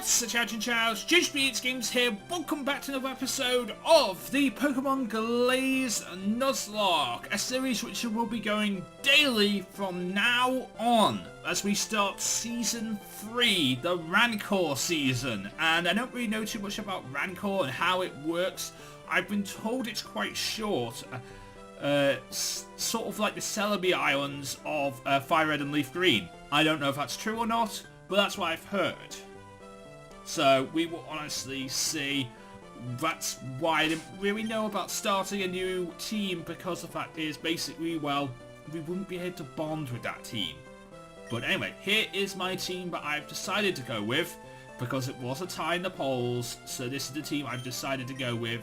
What's the Chinchows? JoesphGames here. Welcome back to another episode of the Pokemon Glazed Nuzlocke, a series which will be going daily from now on as we start Season 3, the Rankor season. And I don't really know too much about Rankor and how it works. I've been told it's quite short, sort of like the Celebi Islands of Fire Red and Leaf Green. I don't know if that's true or not, but that's what I've heard. So we will honestly see. That's why I didn't really know about starting a new team, because the fact is basically, well, we wouldn't be able to bond with that team. But anyway, here is my team that I've decided to go with, because it was a tie in the polls, so this is the team I've decided to go with.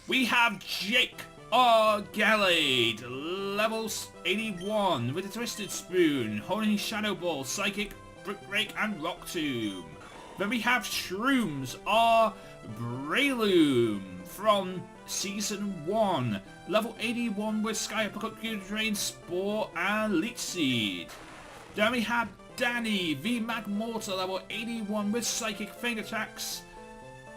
We have Jake Glazed, levels 81, with a Twisted Spoon, holding Shadow Ball, Psychic, Brick Break, and Rock Tomb. Then we have Shrooms, Breloom, from Season 1, level 81 with Sky Uppercut, Good Drain, Spore, and Leech Seed. Then we have Danny, the Magmortar, level 81 with Psychic, Feint Attacks,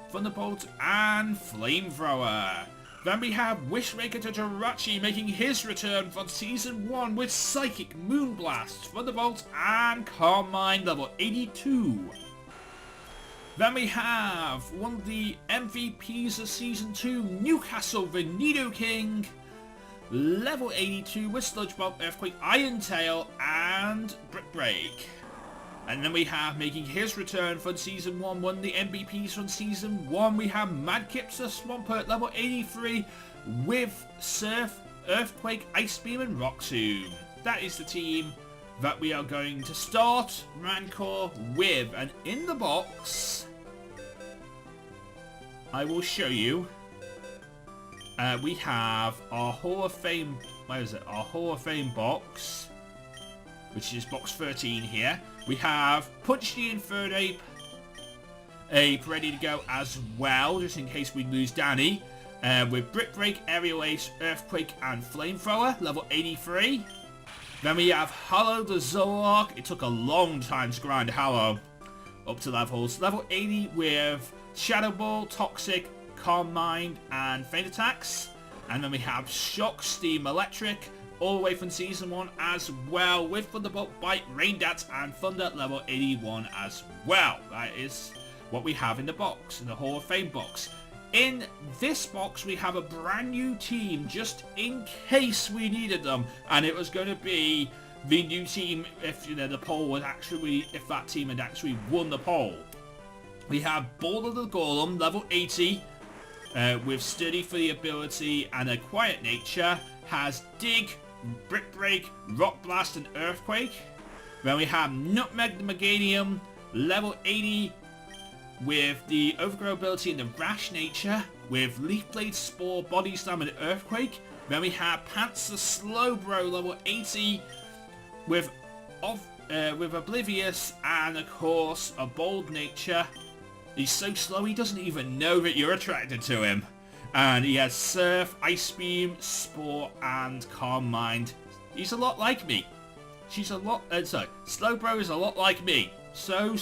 Thunderbolt, and Flamethrower. Then we have Wishmaker to Jirachi making his return from Season 1 with Psychic, Moonblast, Thunderbolt, and Calm Mind, level 82. Then we have one of the MVPs of Season 2, Newcastle, the Nidoking, level 82 with Sludge Bomb, Earthquake, Iron Tail, and Brick Break. And then we have, making his return from Season 1, one of the MVPs from Season 1, we have Madkips the Swampert, level 83, with Surf, Earthquake, Ice Beam, and Rock Tomb. That is the team that we are going to start Rankor with. And in the box, I will show you, we have our Hall of Fame, where is it, our Hall of Fame box, which is box 13 here. We have Punchy and Third Ape ready to go as well, just in case we lose Danny, with Brick Break, Aerial Ace, Earthquake, and Flamethrower, level 83. Then we have Hollow the Zoroark. It took a long time to grind Hollow up to levels. Level 80 with Shadow Ball, Toxic, Calm Mind, and Feint Attacks. And then we have Shock, Steam, Electric, all the way from Season 1 as well, with Thunderbolt, Bite, Rain Dance, and Thunder, level 81 as well. That is what we have in the box, in the Hall of Fame box. In this box, we have a brand new team, just in case we needed them, and it was going to be the new team if, you know, the poll was actually, if that team had actually won the poll. We have Ball of the Golem, level 80, with Sturdy for the ability and a Quiet Nature, has Dig, Brick Break, Rock Blast, and Earthquake. Then we have Nutmeg the Meganium, level 80, with the Overgrow ability and the Rash Nature, with Leaf Blade, Spore, Body Slam, and Earthquake. Then we have Pants the Slowbro, level 80, with Oblivious, and of course a Bold Nature. He's so slow he doesn't even know that you're attracted to him. And he has Surf, Ice Beam, Spore, and Calm Mind. He's a lot like me. Slowbro is a lot like me. So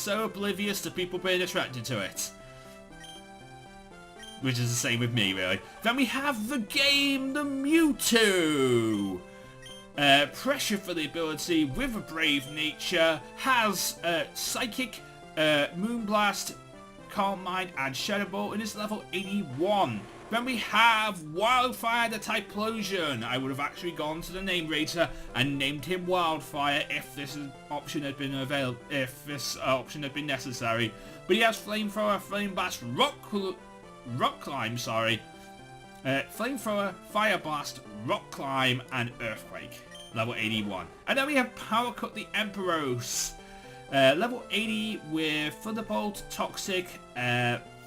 oblivious to people being attracted to it. Which is the same with me, really. Then we have the game, the Mewtwo. Pressure for the ability with a Brave Nature. Has Psychic, Moonblast, Calm Mind, and Shadow Ball, and is level 81. Then we have Wildfire the Typhlosion. I would have actually gone to the name rater and named him Wildfire if this option had been available, if this option had been necessary. But he has Flamethrower, Flame Blast, Rock Climb, Flamethrower, Fire Blast, Rock Climb, and Earthquake, level 81. And then we have Power Cut the Emperos, level 80 with Thunderbolt, Toxic,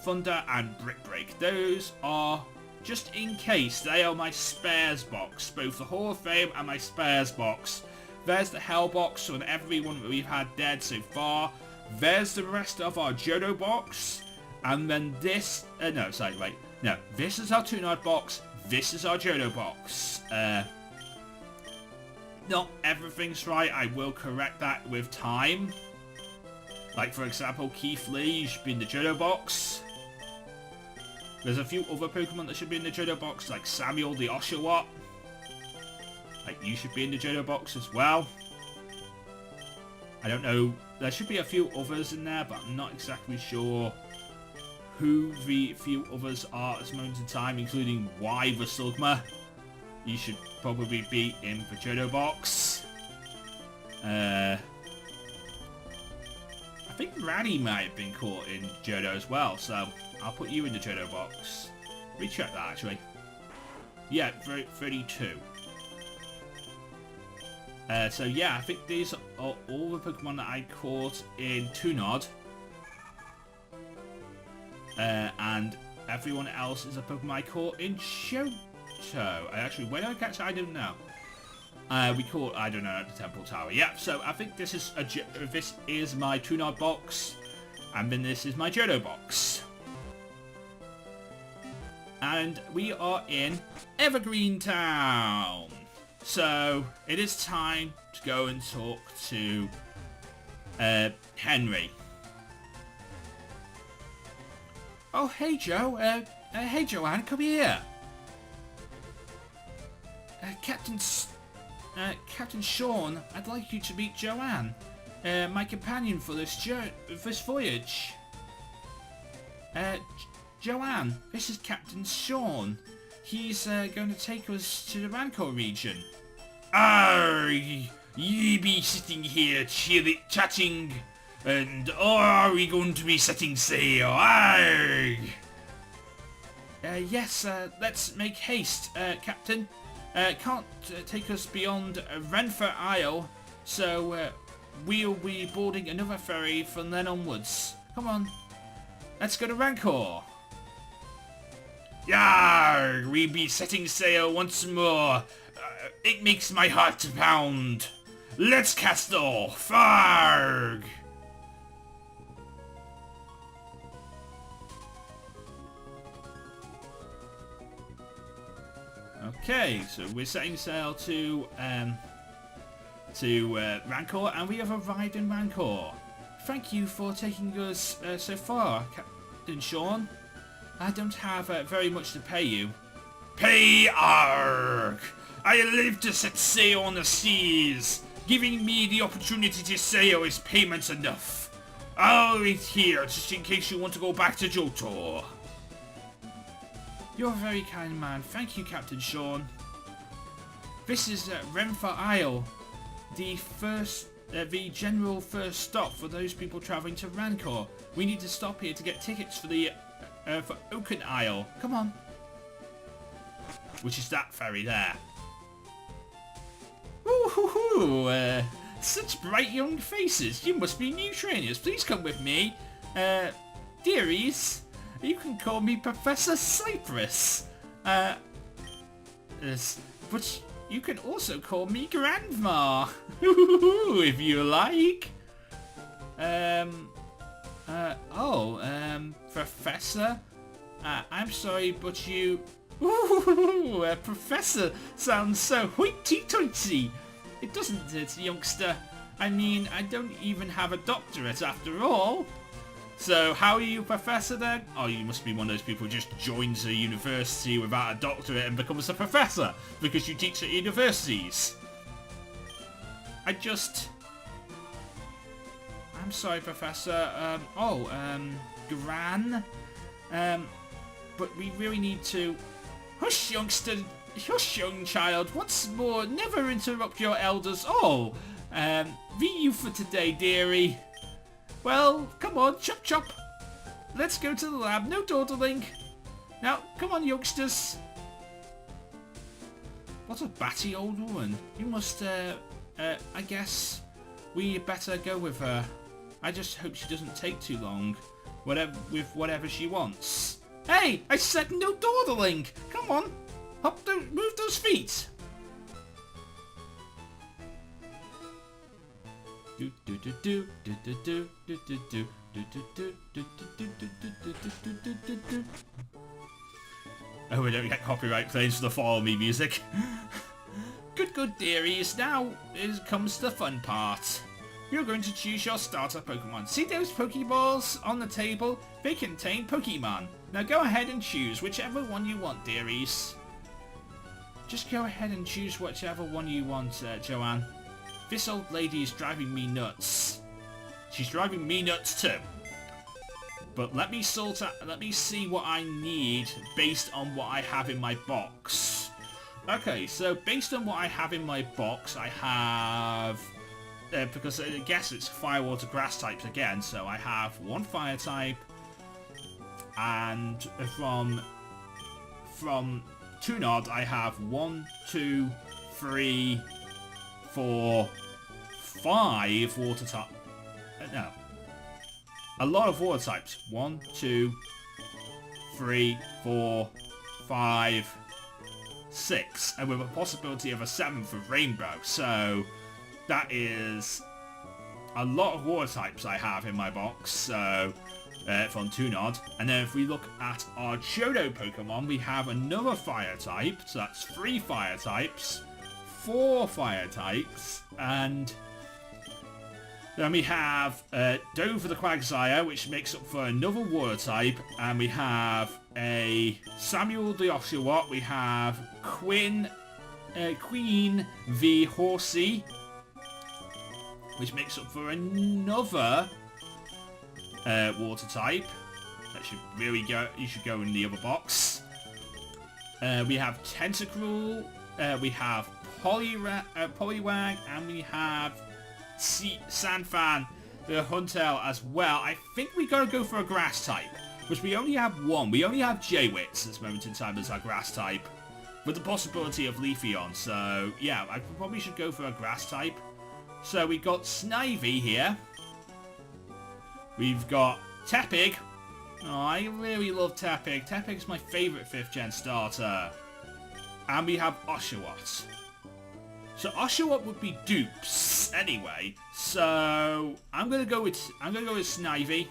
Thunder, and Brick Break. Those are, just in case, they are my spares box, both the Hall of Fame and my spares box. There's the Hell box on everyone that we've had dead so far. There's the rest of our Johto box, and then this, this is our Tunod box, this is our Johto box. Not everything's right, I will correct that with time. Like, for example, Keith Lee should be in the Johto box. There's a few other Pokemon that should be in the Johto box, like Samuel the Oshawott. Like, you should be in the Johto box as well. I don't know. There should be a few others in there, but I'm not exactly sure who the few others are at this moment in time, including Y the Slugma. You should probably be in the Johto box. I think Ranny might have been caught in Johto as well, so I'll put you in the Johto box. Recheck that, actually. Yeah, 32. So yeah, I think these are all the Pokemon that I caught in Tunod. And everyone else is a Pokemon I caught in Johto. Actually, when did I catch it? I don't know. We caught, I don't know, at the Temple Tower. Yeah, so I think this is my Tunod box, and then this is my Johto box. And we are in Evergreen Town. So it is time to go and talk to Henry. Oh, hey Joe. Hey Joanne, come here. Captain Sean, I'd like you to meet Joanne, my companion for this voyage. Joanne, this is Captain Sean. He's going to take us to the Rankor region. Ye be sitting here chatting, and are we going to be setting sail? Yes, let's make haste, Captain. Can't take us beyond Renfer Isle, so we'll be boarding another ferry from then onwards. Come on, let's go to Rankor. Yarr, we be setting sail once more. It makes my heart to pound. Let's cast off. Arg! Okay, so we're setting sail to Rankor, and we have arrived in Rankor. Thank you for taking us so far, Captain Sean. I don't have very much to pay you. Pay, arg! I live to set sail on the seas. Giving me the opportunity to sail is payment enough. I'll wait here just in case you want to go back to Johto. You're a very kind man. Thank you, Captain Sean. This is Renfer Isle, the general first stop for those people travelling to Rankor. We need to stop here to get tickets for the for Oaken Isle. Come on. Which is that ferry there. Ooh, such bright young faces. You must be new trainers. Please come with me. Dearies, you can call me Professor Cypress. But you can also call me Grandma. If you like. Professor? I'm sorry, but you... Ooh, Professor sounds so hoity-toity. It doesn't it, youngster? I mean, I don't even have a doctorate after all. So, how are you, Professor, then? Oh, you must be one of those people who just joins a university without a doctorate and becomes a professor because you teach at universities. I'm sorry, Professor. Gran? But we really need to... Hush, youngster. Hush, young child. Once more, never interrupt your elders. Oh, be you for today, dearie. Well, come on, chop chop. Let's go to the lab. No dawdling. Now, come on, youngsters. What a batty old woman. You must, I guess we better go with her. I just hope she doesn't take too long. Whatever she wants. Hey, I said no dawdling. Come on, move those feet. Oh, we don't get copyright claims for the Follow Me music. Good, dearies. Now comes the fun part. You're going to choose your starter Pokemon. See those Pokeballs on the table? They contain Pokemon. Now go ahead and choose whichever one you want, dearies. Just go ahead and choose whichever one you want, Joanne. This old lady is driving me nuts. She's driving me nuts too. But let me see what I need based on what I have in my box. Okay, so based on what I have in my box, I have... because I guess it's fire, water, grass types again, so I have one fire type, and from Tunod I have 1, 2, 3, 4, 5 water type. No, a lot of water types. 1, 2, 3, 4, 5, 6, and with a possibility of a 7th of rainbow. So that is a lot of water types I have in my box, so from Tunod. And then if we look at our Johto Pokemon, we have another fire type, so that's 3 fire types, 4 fire types, and then we have Dover the Quagsire, which makes up for another water type, and we have a Samuel the Oshawott, we have Queen the Horsey, which makes up for another water type. That should really go. You should go in the other box. We have Tentacruel, we have Poliwag, and we have Sandfan the Huntail as well. I think we gotta go for a grass type, which we only have one. We only have J-Wits at this moment in time as our grass type, with the possibility of Leafeon. So yeah, I probably should go for a grass type. So we got Snivy here. We've got Tepig. Oh, I really love Tepig. Tepig's my favourite 5th gen starter. And we have Oshawott. So Oshawott would be dupes anyway. So I'm gonna go with Snivy.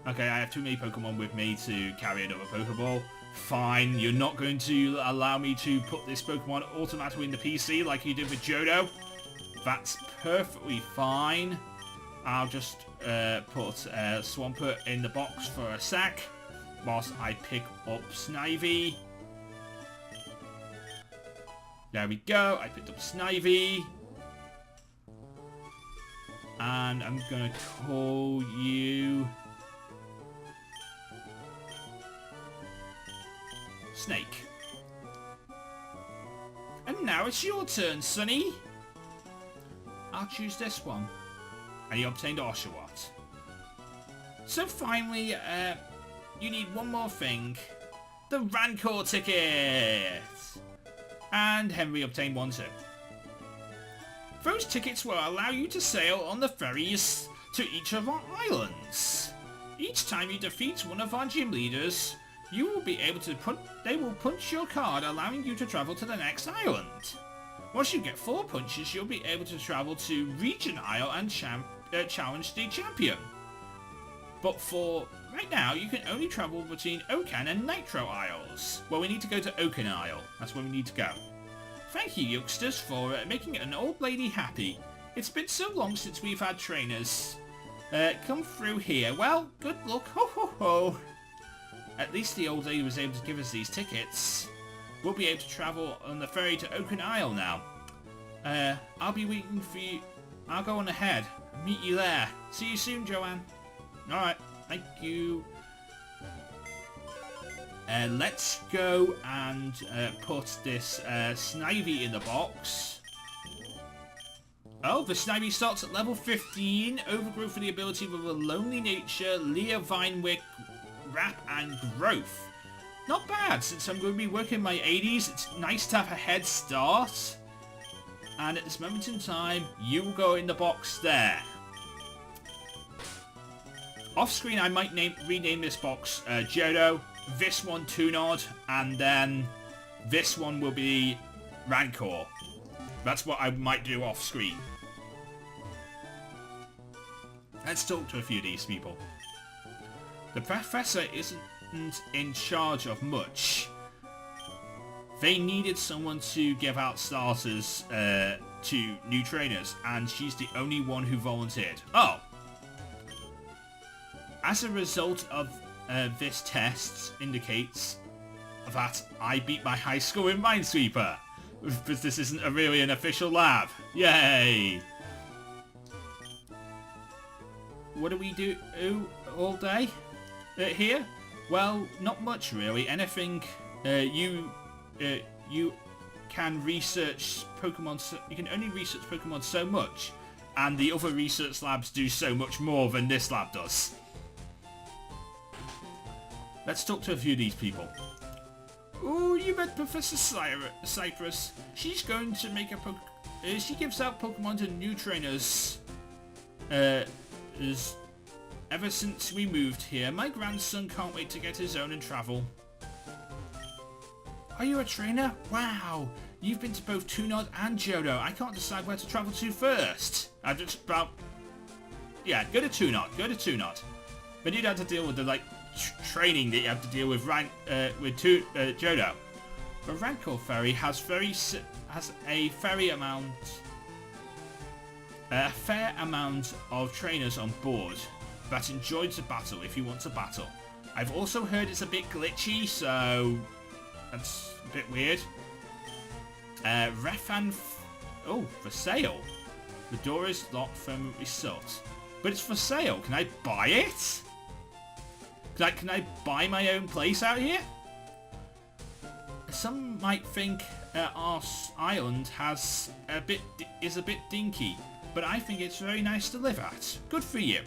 Okay, I have too many Pokemon with me to carry another Pokeball. Fine, you're not going to allow me to put this Pokemon automatically in the PC like you did with Johto. That's perfectly fine. I'll just put Swampert in the box for a sec whilst I pick up Snivy. There we go, I picked up Snivy. And I'm gonna call you Snake. And now it's your turn, Sonny. I'll choose this one. And you obtained Oshawott. So finally, you need one more thing. The Rankor ticket! And Henry obtained one too. Those tickets will allow you to sail on the ferries to each of our islands. Each time you defeat one of our gym leaders, you will be able to they will punch your card, allowing you to travel to the next island. Once you get 4 punches, you'll be able to travel to Region Isle and challenge the champion. But for right now, you can only travel between Okan and Nitro Isles. Well, we need to go to Okan Isle. That's where we need to go. Thank you, youngsters, for making an old lady happy. It's been so long since we've had trainers come through here. Well, good luck. Ho ho ho. At least the old lady was able to give us these tickets. We'll be able to travel on the ferry to Okan Isle now. I'll be waiting for you. I'll go on ahead. Meet you there. See you soon, Joanne. Alright, thank you. Let's go and put this Snivy in the box. Oh, the Snivy starts at level 15. Overgrowth for the ability with a Lonely Nature, Leah Vinewick, Wrap and Growth. Not bad, since I'm going to be working my 80s, it's nice to have a head start. And at this moment in time, you will go in the box there. Off screen, I might rename this box Johto, this one Tunod, and then this one will be Rankor. That's what I might do off screen. Let's talk to a few of these people. The professor isn't in charge of much. They needed someone to give out starters to new trainers, and she's the only one who volunteered. Oh. As a result of this test indicates that I beat my high score in Minesweeper. But this isn't really an official lab. Yay! What do we do all day here? Well, not much really. Anything you can research Pokemon. You can only research Pokemon so much, and the other research labs do so much more than this lab does. Let's talk to a few of these people. Oh, you met Professor Cypress. She's going to make a she gives out Pokemon to new trainers. Ever since we moved here, my grandson can't wait to get his own and travel. Are you a trainer? Wow! You've been to both Tunod and Johto. I can't decide where to travel to first. I've just about... Yeah, go to Tunod. Go to Tunod. But you don't have to deal with the, like, training that you have to deal with Johto. But Rankor Ferry has a fair amount of trainers on board that enjoys the battle if you want to battle. I've also heard it's a bit glitchy, so that's a bit weird. For sale. The door is locked from resort, but it's for sale. Can I buy it? Can I buy my own place out here? Some might think our island is a bit dinky, but I think it's very nice to live at. Good for you.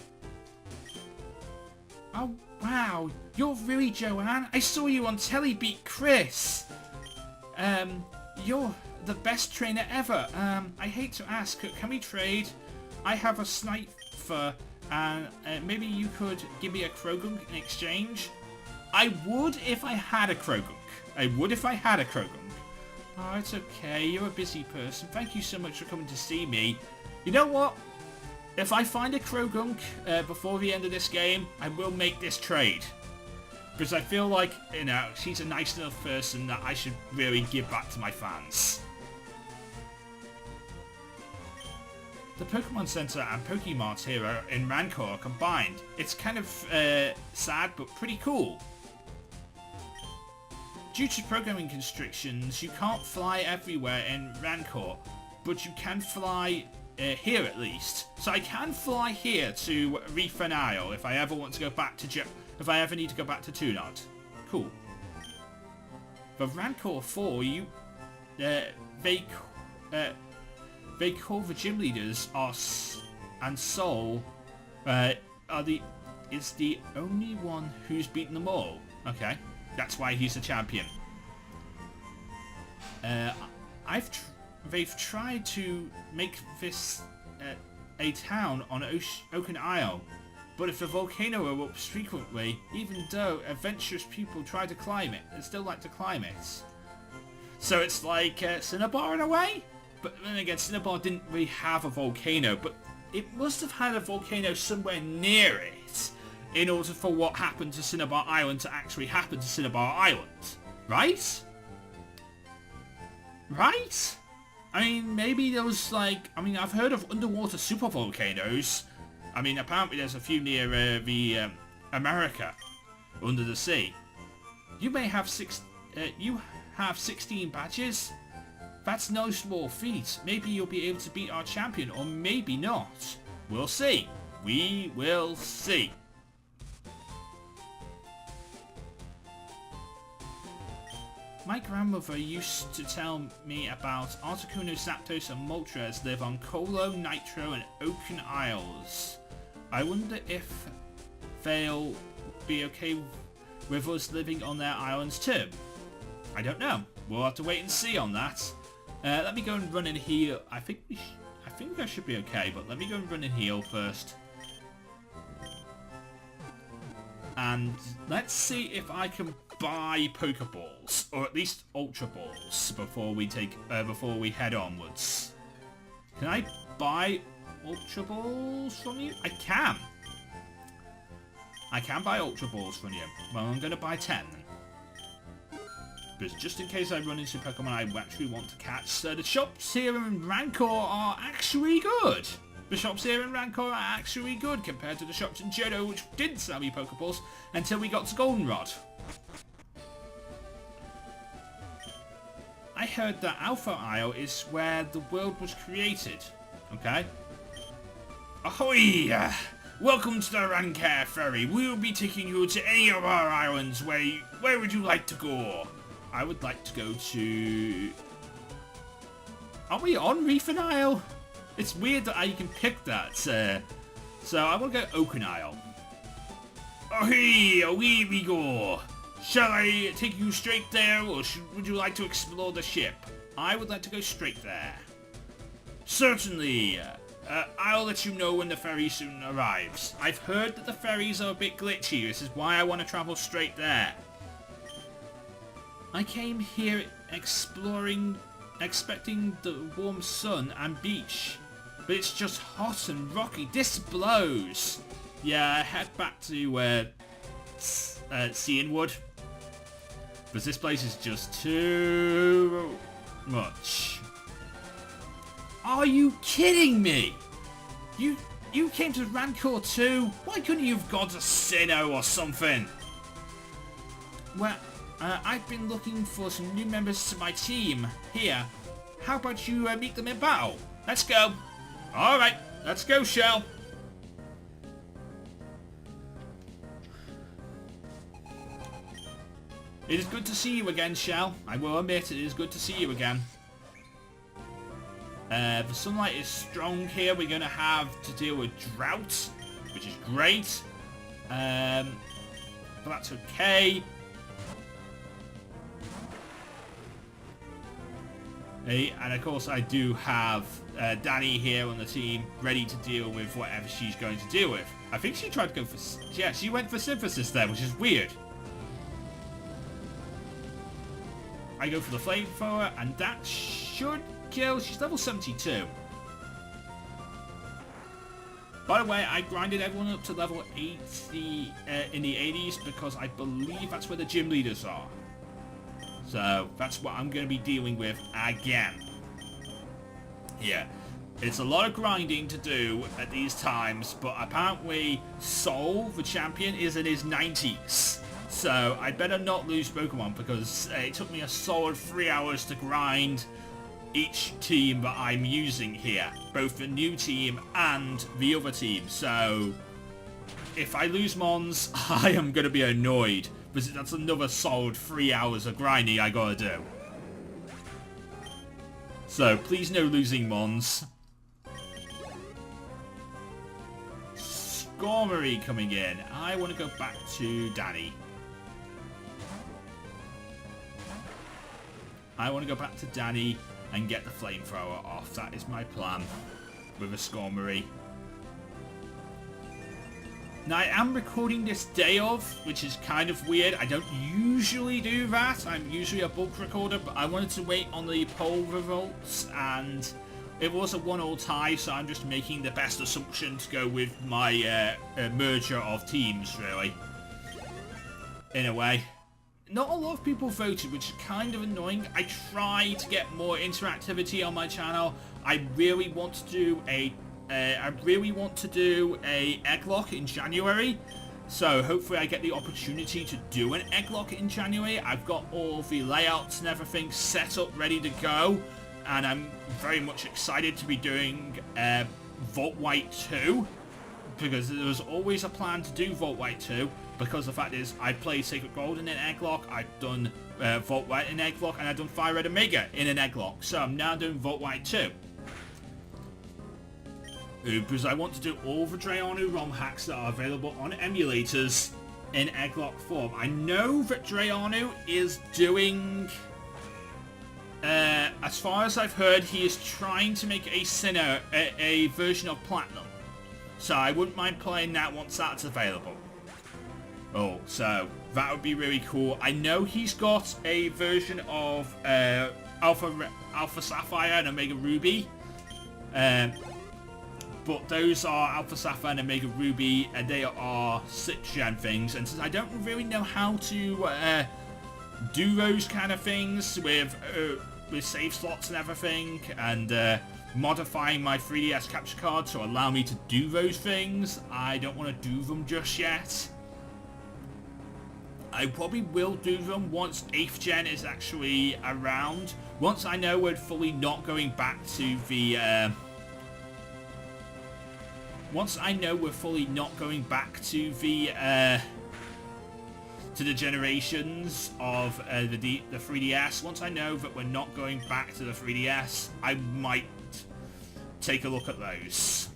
Oh wow, you're really Joanne. I saw you on telly beat Chris. You're the best trainer ever. I hate to ask, can we trade? I have a sniper, and maybe you could give me a Krogunk in exchange. I would if I had a Krogunk. Oh, it's okay. You're a busy person. Thank you so much for coming to see me. You know what? If I find a Krogunk before the end of this game, I will make this trade. Because I feel like, you know, she's a nice enough person that I should really give back to my fans. The Pokemon Center and Pokemarts here in Rankor are combined. It's kind of sad, but pretty cool. Due to programming constrictions, you can't fly everywhere in Rankor, but you can fly here at least. So I can fly here to Reef and Isle if I ever want to go back to if I ever need to go back to Tunod. Cool. For Rankor 4, they call the gym leaders and Sol is the only one who's beaten them all. Okay, that's why he's the champion. They've tried to make this a town on Oaken Isle, but if the volcano erupts frequently, even though adventurous people try to climb it, they still like to climb it. So it's like Sinnoh in a way? But then again, Sinnoh didn't really have a volcano, but it must have had a volcano somewhere near it in order for what happened to Sinnoh Island to actually happen to Sinnoh Island. Right? Right? I mean, maybe there was like... I mean, I've heard of underwater supervolcanoes. I mean, apparently there's a few near America, under the sea. You may have 16 badges? That's no small feat. Maybe you'll be able to beat our champion, or maybe not. We'll see. We will see. My grandmother used to tell me about Articuno, Zapdos and Moltres live on Colo, Nitro and Oaken Isles. I wonder if they'll be okay with us living on their islands too. I don't know. We'll have to wait and see on that. Let me go and run and heal. I think I should be okay, but let me go and run and heal first. And let's see if I can buy Pokeballs, or at least Ultra Balls, before we head onwards. Can I buy Ultra Balls from you? I can. I can buy Ultra Balls from you. Well, I'm going to buy 10. But just in case I run into Pokemon I actually want to catch. So the shops here in Rankor are actually good. The shops here in Rankor are actually good compared to the shops in Johto, which didn't sell me Pokeballs until we got to Goldenrod. I heard that Alpha Isle is where the world was created. Okay? Ahoy! Welcome to the Rankor Ferry. We'll be taking you to any of our islands. Where would you like to go? I would like to go to... Are we on Reefin Isle? It's weird that I can pick that. So I will go Oaken Isle. Oh hey, away we go. Shall I take you straight there, or would you like to explore the ship? I would like to go straight there. Certainly. I'll let you know when the ferry soon arrives. I've heard that the ferries are a bit glitchy. This is why I want to travel straight there. I came here exploring, expecting the warm sun and beach. But it's just hot and rocky. This blows. Yeah, head back to Cianwood. Because this place is just too much. Are you kidding me? You came to Rankor too? Why couldn't you have gone to Sinnoh or something? Well, I've been looking for some new members to my team here. How about you meet them in battle? Let's go. Alright, let's go, Shell. It is good to see you again, Shell. I will admit, it is good to see you again. The sunlight is strong here. We're going to have to deal with drought, which is great. But that's okay. Hey, and of course I do have Danny here on the team ready to deal with whatever she's going to deal with. I think she tried to go for... Yeah, she went for Synthesis there, which is weird. I go for the Flamethrower, and that should kill. She's level 72. By the way, I grinded everyone up to level 80 in the 80s because I believe that's where the gym leaders are. So that's what I'm going to be dealing with again. Yeah, it's a lot of grinding to do at these times, but apparently Sol, the champion, is in his 90s. So I better not lose Pokemon because it took me a solid 3 hours to grind each team that I'm using here. Both the new team and the other team. So if I lose Mons, I am going to be annoyed. Because that's another solid 3 hours of grinding I gotta do. So please no losing Mons. Skarmory coming in. I want to go back to Danny. I want to go back to Danny and get the Flamethrower off. That is my plan with a Skarmory. Now, I am recording this day of, which is kind of weird. I don't usually do that. I'm usually a bulk recorder, but I wanted to wait on the poll results, and it was a 1-1 tie, so I'm just making the best assumption to go with my merger of teams, really. In a way. Not a lot of people voted, which is kind of annoying. I try to get more interactivity on my channel. I really want to do a Egglock in January, so hopefully I get the opportunity to do an Egglock in January. I've got all the layouts and everything set up, ready to go, and I'm very much excited to be doing Volt White 2, because there was always a plan to do Volt White 2, because the fact is I played Sacred Gold in an Egglock, I've done Volt White in an Egglock, and I've done Fire Red Omega in an Egglock, so I'm now doing Volt White 2. Because I want to do all the Drayonu ROM hacks that are available on emulators in Egglock form. I know that Drayonu is doing... as far as I've heard, he is trying to make a Sinnoh, a version of Platinum. So I wouldn't mind playing that once that's available. Oh, so that would be really cool. I know he's got a version of Alpha Sapphire and Omega Ruby. But those are Alpha Sapphire and Omega Ruby, and they are 6th gen things. And since I don't really know how to do those kind of things with save slots and everything, and modifying my 3DS capture card to allow me to do those things. I don't want to do them just yet. I probably will do them once 8th gen is actually around. Once I know we're fully not going back to the... once I know we're fully not going back to the generations of the 3DS, once I know that we're not going back to the 3DS, I might take a look at those.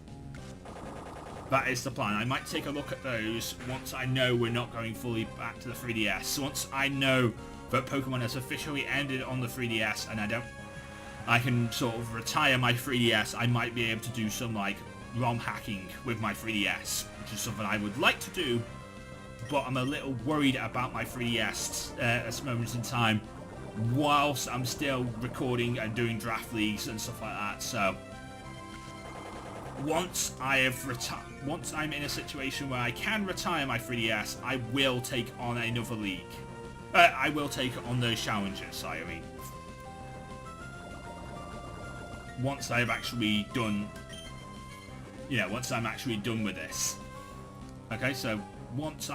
That is the plan. I might take a look at those once I know we're not going fully back to the 3DS. Once I know that Pokemon has officially ended on the 3DS and I can sort of retire my 3DS, I might be able to do some like ROM hacking with my 3DS, which is something I would like to do, but I'm a little worried about my 3DS at this moment in time, whilst I'm still recording and doing draft leagues and stuff like that. So once I'm in a situation where I can retire my 3DS, I will take on another league. I will take on those challenges, I mean. Once I've actually done... once I'm actually done with this. Okay, so once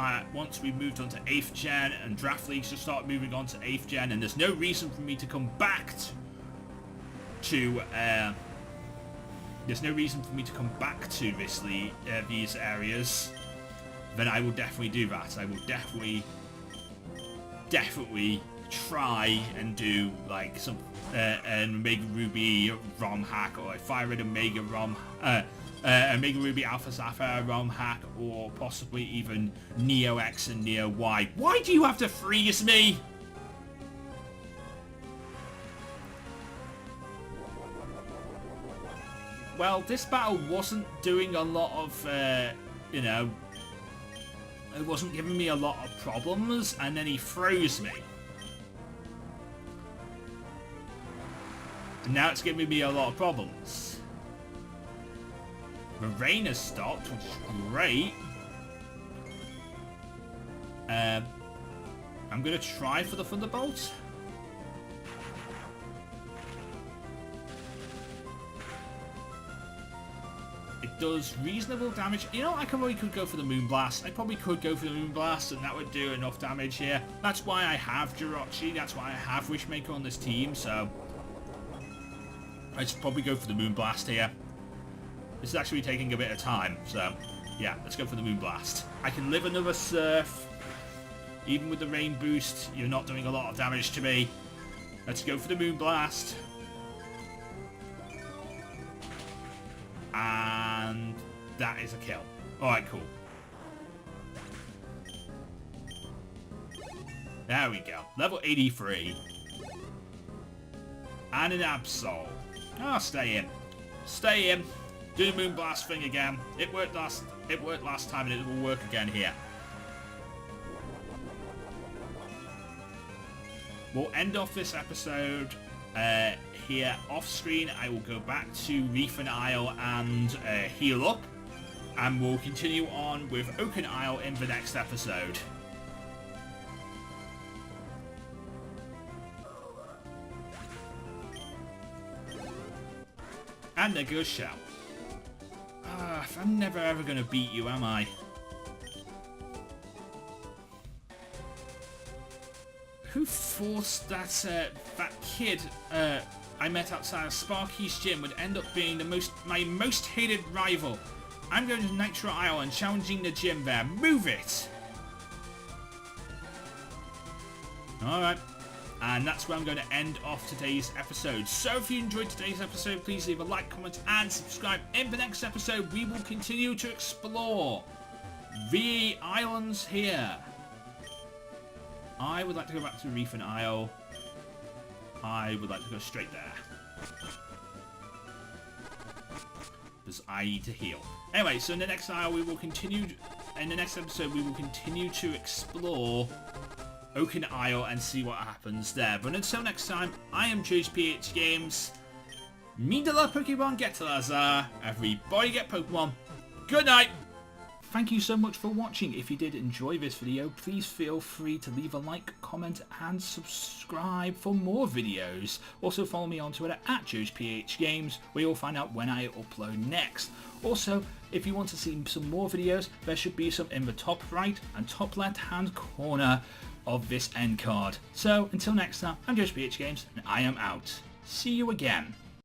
we moved on to 8th gen and draft leagues will start moving on to 8th gen, and there's no reason for me to come back to there's no reason for me to come back to these areas, then I will definitely do that. I will definitely try and do like some an Omega Ruby ROM hack, or a Fire Red Omega ROM Omega Ruby Alpha Sapphire ROM hack, or possibly even Neo X and Neo Y. Why do you have to freeze me? Well, this battle wasn't doing a lot of, it wasn't giving me a lot of problems, and then he froze me. And now it's giving me a lot of problems. The rain has stopped, which is great. I'm going to try for the Thunderbolt. It does reasonable damage. I probably could go for the Moonblast. I probably could go for the Moonblast, and that would do enough damage here. That's why I have Jirachi. That's why I have Wishmaker on this team, so I should probably go for the Moonblast here. This is actually taking a bit of time, so yeah, let's go for the Moonblast. I can live another Surf. Even with the Rain Boost, you're not doing a lot of damage to me. Let's go for the Moonblast. And that is a kill. Alright, cool. There we go. Level 83. And an Absol. Oh, stay in. Stay in. Do the Moonblast thing again. It worked last time, and it will work again here. We'll end off this episode here off screen. I will go back to Reef and Isle and heal up, and we'll continue on with Oaken Isle in the next episode. And there goes Shell. I'm never ever gonna beat you, am I? Who forced that kid I met outside of Sparky's gym would end up being my most hated rival? I'm going to Nitro Isle and challenging the gym there. Move it! Alright. And that's where I'm going to end off today's episode. So if you enjoyed today's episode, please leave a like, comment, and subscribe. In the next episode, we will continue to explore the islands here. I would like to go back to Reef and Isle. I would like to go straight there, because I need to heal. Anyway, so in the next isle we will continue. In the next episode, we will continue to explore Oaken Isle and see what happens there. But until next time, I am JoesphGames. Mean to love Pokemon, get to Lazar. Everybody get Pokemon. Good night. thank you so much for watching. If you did enjoy this video, please feel free to leave a like, comment and subscribe for more videos. Also follow me on Twitter at JoesphGames, where you'll find out when I upload next. Also, if you want to see some more videos, there should be some in the top right and top left hand corner of this end card. So until next time, I'm JoesphGames and I am out. See you again.